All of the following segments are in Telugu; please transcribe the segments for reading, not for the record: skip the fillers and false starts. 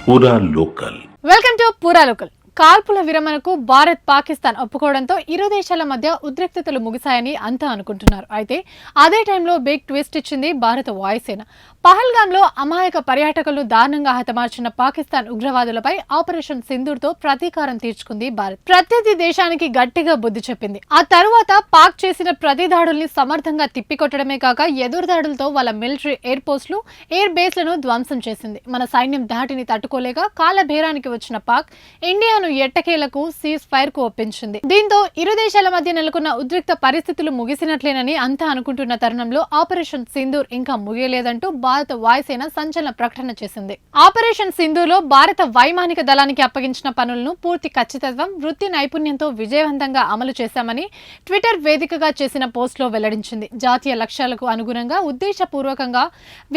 పూరా లోకల్. వెల్కమ్ టు పూరా లోకల్. కాల్పుల విరమణకు భారత్ పాకిస్తాన్ ఒప్పుకోవడంతో ఇరు దేశాల మధ్య ఉద్రిక్తతలు ముగిశాయని అంతా అనుకుంటున్నారు. అయితే అదే టైంలో బిగ్ ట్విస్ట్ ఇచ్చింది భారత వాయుసేన. పహల్గాంలో అమాయక పర్యాటకులను దారుణంగా హతమార్చిన పాకిస్తాన్ ఉగ్రవాదులపై ఆపరేషన్ సింధూర్తో ప్రతీకారం తీర్చుకుంది భారత్. ప్రత్యర్థి దేశానికి గట్టిగా బుద్ధి చెప్పింది. ఆ తరువాత పాక్ చేసిన ప్రతి దాడుల్ని సమర్థంగా తిప్పికొట్టడమే కాక ఎదురుదాడులతో వాళ్ళ మిలిటరీ ఎయిర్ పోస్టులు, ఎయిర్ బేస్లను ధ్వంసం చేసింది. మన సైన్యం ధాటిని తట్టుకోలేక కాలభేరానికి వచ్చిన పాక్ ఇండియాను ఎట్టకేలకు సీజ్ ఫైర్ కు ఒప్పించింది. దీంతో ఇరు దేశాల మధ్య నెలకొన్న ఉద్రిక్త పరిస్థితులు ముగిసినట్లేనని అంతా అనుకుంటున్న తరుణంలో ఆపరేషన్ సింధూర్ ఇంకా ముగియలేదంటూ భారత వాయుసేన సంచలన ప్రకటన చేసింది. ఆపరేషన్ సింధూర్ లో భారత వైమానిక దళానికి అప్పగించిన పనులను పూర్తి ఖచ్చితత్వం, వృత్తి నైపుణ్యంతో విజయవంతంగా అమలు చేశామని ట్విట్టర్ వేదికగా చేసిన పోస్ట్ లో వెల్లడించింది. జాతీయ లక్ష్యాలకు అనుగుణంగా ఉద్దేశపూర్వకంగా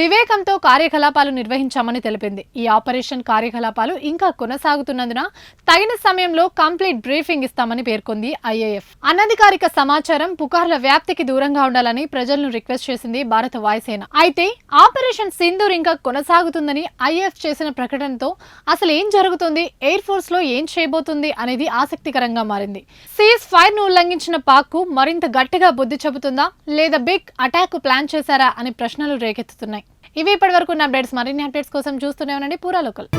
వివేకంతో కార్యకలాపాలు నిర్వహించామని తెలిపింది. ఈ ఆపరేషన్ కార్యకలాపాలు ఇంకా కొనసాగుతున్నందున తగిన సమయంలో కంప్లీట్ బ్రీఫింగ్ ఇస్తామని పేర్కొంది ఐఏఎఫ్. అనధికారిక సమాచారం, పుకార్ల వ్యాప్తికి దూరంగా ఉండాలని ప్రజలను రిక్వెస్ట్ చేసింది భారత వాయుసేన. అయితే ఆపరేషన్ సింధూర్ ఇంకా కొనసాగుతుందని ఐఏఎఫ్ చేసిన ప్రకటనతో అసలు ఏం జరుగుతుంది, ఎయిర్ ఫోర్స్ లో ఏం చేయబోతుంది అనేది ఆసక్తికరంగా మారింది. సీజ్ ఫైర్ ను ఉల్లంఘించిన పాక్ కు మరింత గట్టిగా బుద్ధి చెబుతుందా లేదా బిగ్ అటాక్ ప్లాన్ చేశారా అనే ప్రశ్నలు రేకెత్తుతున్నాయి. ఇవి ఇప్పటి వరకు ఉన్న అప్డేట్స్. మరిన్ని అప్డేట్స్ కోసం చూస్తూనే ఉండండి పూరా లోకల్.